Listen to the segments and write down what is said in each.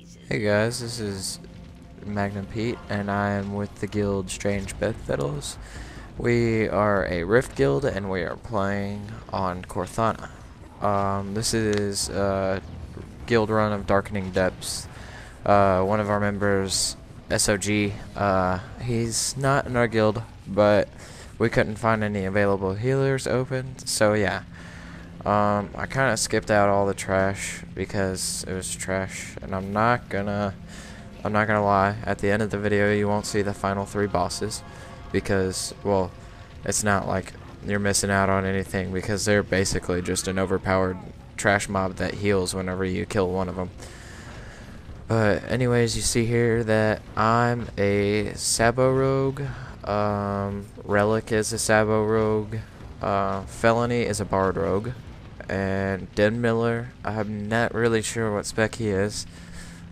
Hey guys, this is Magnumpete, and I am with the guild Strange Bedfellows. We are a Rift guild, and we are playing on Corthana. This is a guild run of Darkening Deeps. One of our members, SOG, he's not in our guild, but we couldn't find any available healers open, so yeah. I kind of skipped out all the trash because it was trash, and I'm not gonna lie. At the end of the video, you won't see the final 3 bosses because, well, it's not like you're missing out on anything because they're basically just an overpowered trash mob that heals whenever you kill one of them. But anyways, you see here that I'm a sabo-rogue. Relic is a sabo-rogue. Felony is a bard rogue. And Dinmiller, I'm not really sure what spec he is.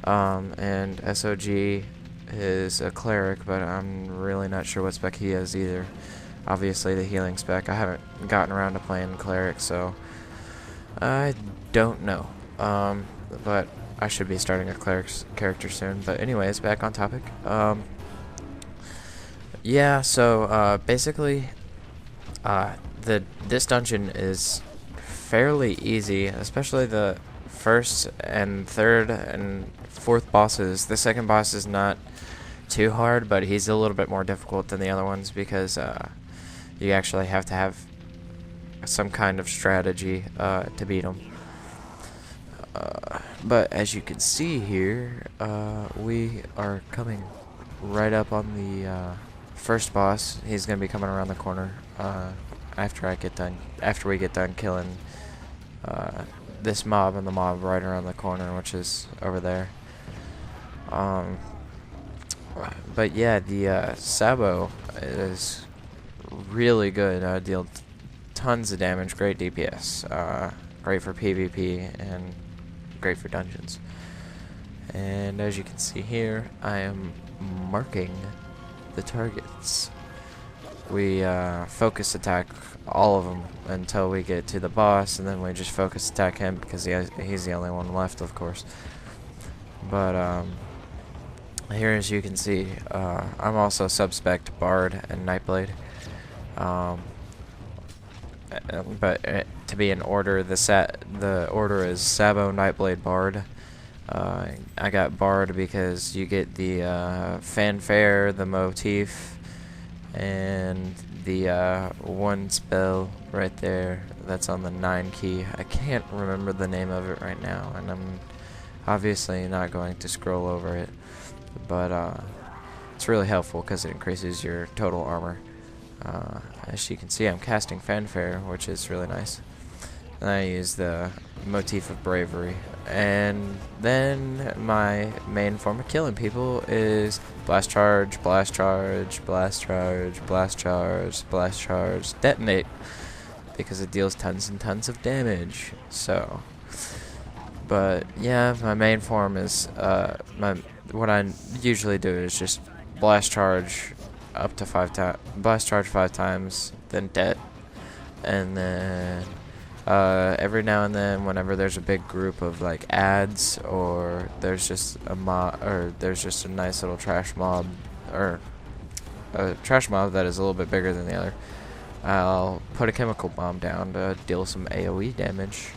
And SOG is a cleric, but I'm really not sure what spec he is either. Obviously the healing spec. I haven't gotten around to playing cleric, so I don't know. But I should be starting a cleric's character soon. But anyways, back on topic. Yeah, so basically this dungeon is fairly easy, especially the first and third and fourth bosses. The second boss is not too hard, but he's a little bit more difficult than the other ones because you actually have to have some kind of strategy to beat him. But as you can see here, we are coming right up on the first boss. He's gonna be coming around the corner after we get done killing this mob and the mob right around the corner, which is over there. But yeah, the Sabo is really good. Deal tons of damage, great DPS, great for PvP, and great for dungeons. And as you can see here, I am marking the targets. We focus attack all of them until we get to the boss, and then we just focus attack him because he's the only one left, of course. But here, as you can see, I'm also sub-spec Bard and Nightblade. But to be in order, the order is Sabo, Nightblade, Bard. I got Bard because you get the fanfare, the motif, and the one spell right there that's on the 9 key. I can't remember the name of it right now, and I'm obviously not going to scroll over it, but it's really helpful because it increases your total armor. As you can see, I'm casting fanfare, which is really nice. And I use the motif of bravery. And then my main form of killing people is blast charge, blast charge, blast charge, blast charge, blast charge, detonate, because it deals tons and tons of damage. So, but yeah, my main form is what I usually do is just blast charge up to 5 times, blast charge 5 times, then det, and then every now and then, whenever there's a big group of like ads, or there's just a nice little trash mob, or a trash mob that is a little bit bigger than the other, I'll put a chemical bomb down to deal some AoE damage,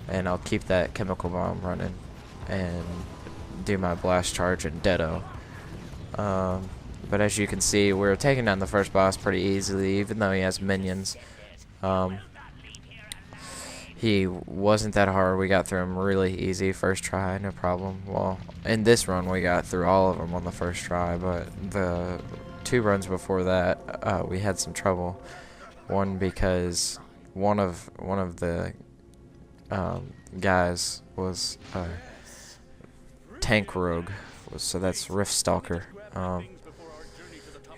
and I'll keep that chemical bomb running and do my blast charge and deado. But as you can see, we're taking down the first boss pretty easily, even though he has minions. He wasn't that hard. We got through him really easy first try, no problem. Well, in this run we got through all of them on the first try, but the 2 runs before that we had some trouble. One because one of the guys was tank rogue, so that's Rift Stalker.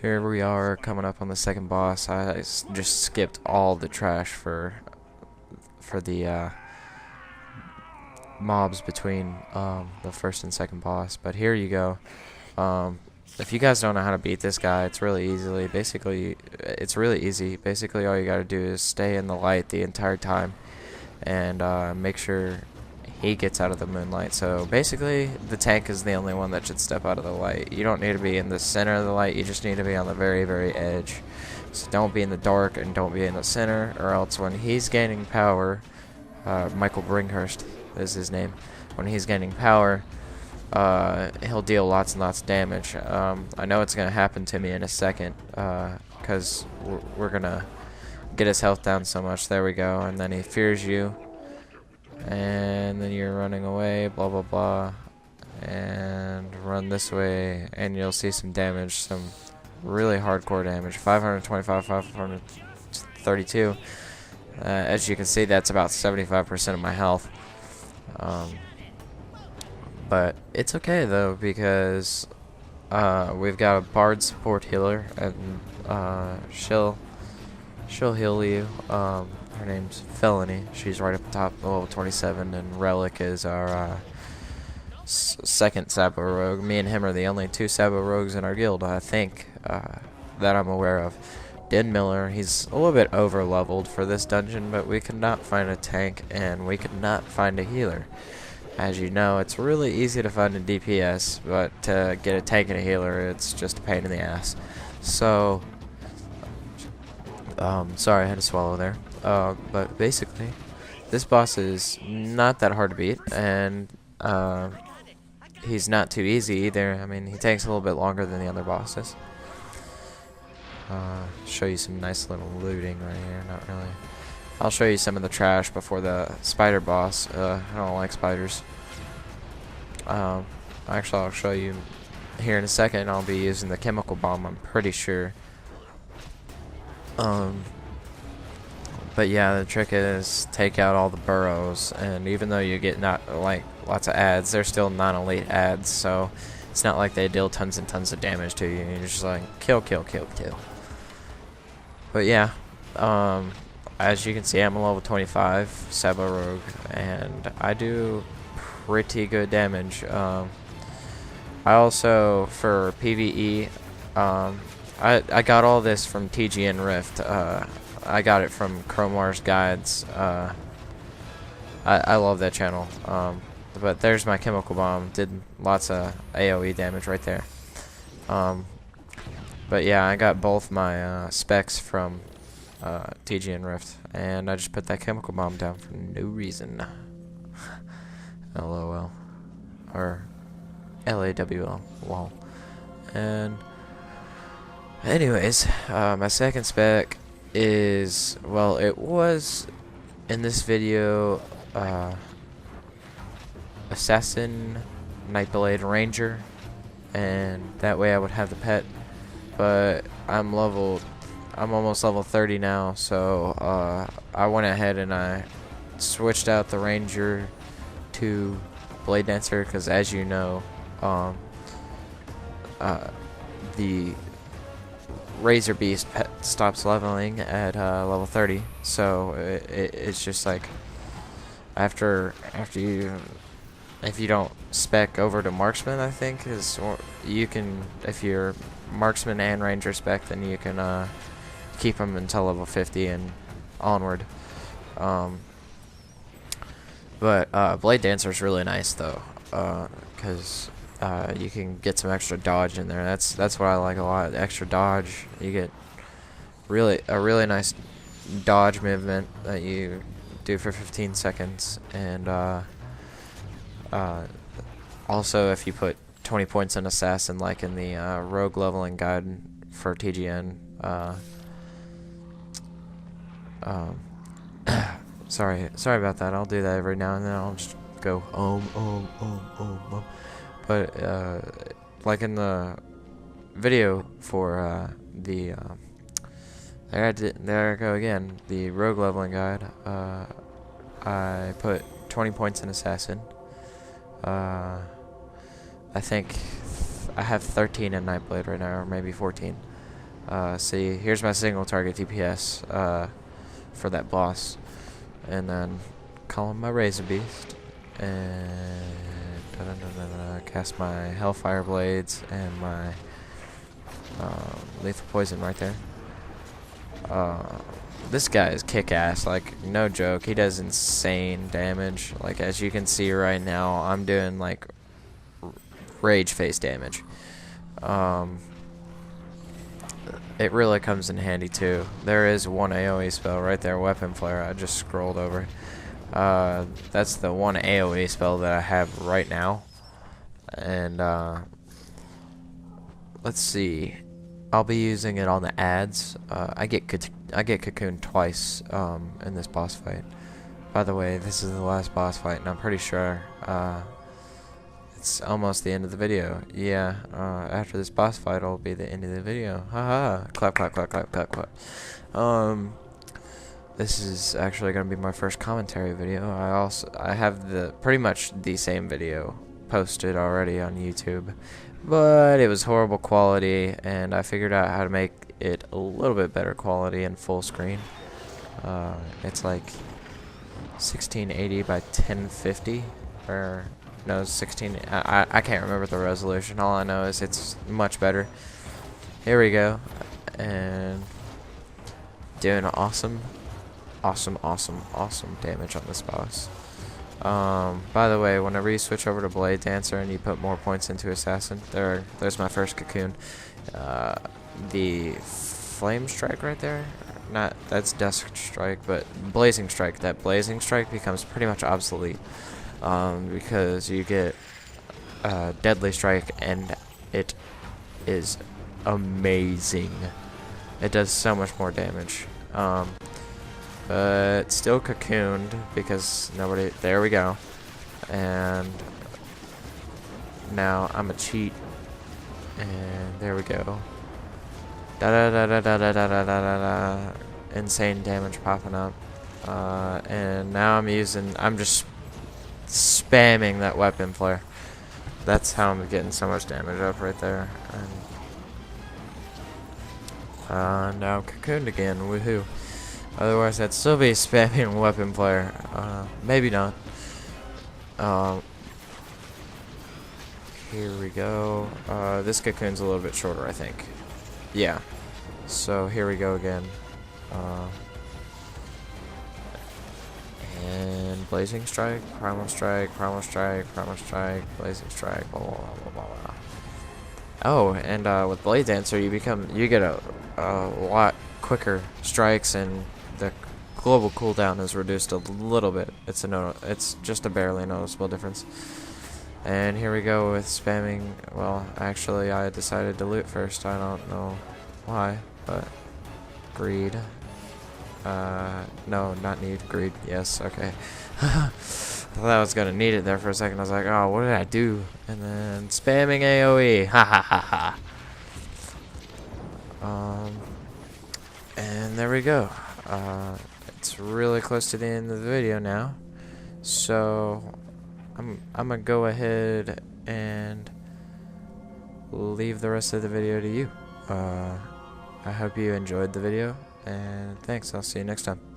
Here we are coming up on the second boss. I just skipped all the trash for the mobs between the first and second boss. But here you go. If you guys don't know how to beat this guy, it's really easy. Basically, all you gotta do is stay in the light the entire time, and make sure he gets out of the moonlight. So basically, the tank is the only one that should step out of the light. You don't need to be in the center of the light, you just need to be on the very, very edge. So don't be in the dark and don't be in the center, or else when he's gaining power, Michael Bringhurst is his name, when he's gaining power, he'll deal lots and lots of damage. I know it's going to happen to me in a second, because we're going to get his health down so much. There we go. And then he fears you, and then you're running away, blah blah blah, and run this way, and you'll see some damage, some really hardcore damage. 525, 532. As you can see, that's about 75% of my health. But it's okay though, because we've got a bard support healer, and she'll heal you. Her name's Felony. She's right up top, level 27, and Relic is our second sabo-rogue. Me and him are the only two sabo-rogues in our guild, I think, that I'm aware of. Dinmiller, he's a little bit over-leveled for this dungeon, but we could not find a tank, and we could not find a healer. As you know, it's really easy to find a DPS, but to get a tank and a healer, it's just a pain in the ass. So, sorry, I had to swallow there. But basically, this boss is not that hard to beat, and he's not too easy either. I mean, he takes a little bit longer than the other bosses. Show you some nice little looting right here. Not really. I'll show you some of the trash before the spider boss. I don't like spiders. Actually, I'll show you here in a second. I'll be using the chemical bomb, I'm pretty sure. But yeah, the trick is take out all the burrows, and even though you get not like lots of ads, they're still non-elite ads, so it's not like they deal tons and tons of damage to you. You're just like kill, kill, kill, kill. But yeah, as you can see, I'm a level 25 sabo-rogue, and I do pretty good damage. I also, for PvE, I got all this from TGN Rift. I got it from Chromar's Guides. I love that channel. But there's my chemical bomb. Did lots of AoE damage right there. But yeah, I got both my specs from TGN Rift, and I just put that chemical bomb down for no reason. LOL. Or LAWL. Lol. And anyways, my second spec is, well, it was in this video Assassin, Nightblade, Ranger, and that way I would have the pet. But I'm almost level 30 now, so I went ahead and I switched out the Ranger to Blade Dancer, because as you know, the Razor Beast pet stops leveling at level 30, so it's just like after you, if you don't spec over to Marksman, I think you can, if you're Marksman and Ranger spec, then you can keep them until level 50 and onward. But Blade Dancer is really nice though, because you can get some extra dodge in there. That's what I like a lot. Extra dodge. You get a really nice dodge movement that you do for 15 seconds, and also if you put 20 points in Assassin, like in the Rogue leveling guide for TGN. Sorry about that. I'll do that every now and then. I'll just go But like in the video for the there I go again, the Rogue leveling guide, I put 20 points in Assassin. I think I have 13 in Nightblade right now, or maybe 14. See, here's my single target DPS for that boss, and then call him my Razor Beast, and cast my Hellfire Blades and my Lethal Poison right there. this guy is kick-ass, like, no joke. He does insane damage. Like, as you can see right now, I'm doing, like, rage face damage. It really comes in handy, too. There is one AoE spell right there, Weapon Flare. I just scrolled over. That's the one AoE spell that I have right now. And, let's see. I'll be using it on the ads. I get cocooned twice in this boss fight. By the way, this is the last boss fight, and I'm pretty sure it's almost the end of the video. Yeah, after this boss fight, it'll be the end of the video. Haha! Clap, clap, clap, clap, clap, clap. This is actually gonna be my first commentary video. I have pretty much the same video posted already on YouTube, but it was horrible quality, and I figured out how to make it a little bit better quality in full screen. It's like 1680 by 1050, or no, 16. I can't remember the resolution. All I know is it's much better. Here we go, and doing awesome damage on this boss. By the way, whenever you switch over to Blade Dancer and you put more points into Assassin, there's my first cocoon. The Flame Strike right there, that's Dusk Strike, but Blazing Strike. That Blazing Strike becomes pretty much obsolete, because you get Deadly Strike, and it is amazing. It does so much more damage. But still cocooned because nobody. There we go. And now I'm a cheat. And there we go. Da da da da da da da da da da. Insane damage popping up. And now I'm just spamming that weapon flare. That's how I'm getting so much damage up right there. And now cocooned again. Woohoo. Otherwise, I'd still be spamming weapon flare. Maybe not. Here we go. This cocoon's a little bit shorter, I think. Yeah. So here we go again. And Blazing Strike, Primal Strike, Primal Strike, Primal Strike, Blazing Strike, blah blah blah blah blah. Oh, and with Blade Dancer, you get a lot quicker strikes, and the global cooldown is reduced a little bit. It's just a barely noticeable difference. And here we go with spamming. Well, actually, I decided to loot first. I don't know why, but greed. No, not need. Greed. Yes. Okay. I thought I was gonna need it there for a second. I was like, oh, what did I do? And then spamming AOE. Ha ha ha ha. And there we go. It's really close to the end of the video now, so I'm gonna go ahead and leave the rest of the video to you. I hope you enjoyed the video, and thanks. I'll see you next time.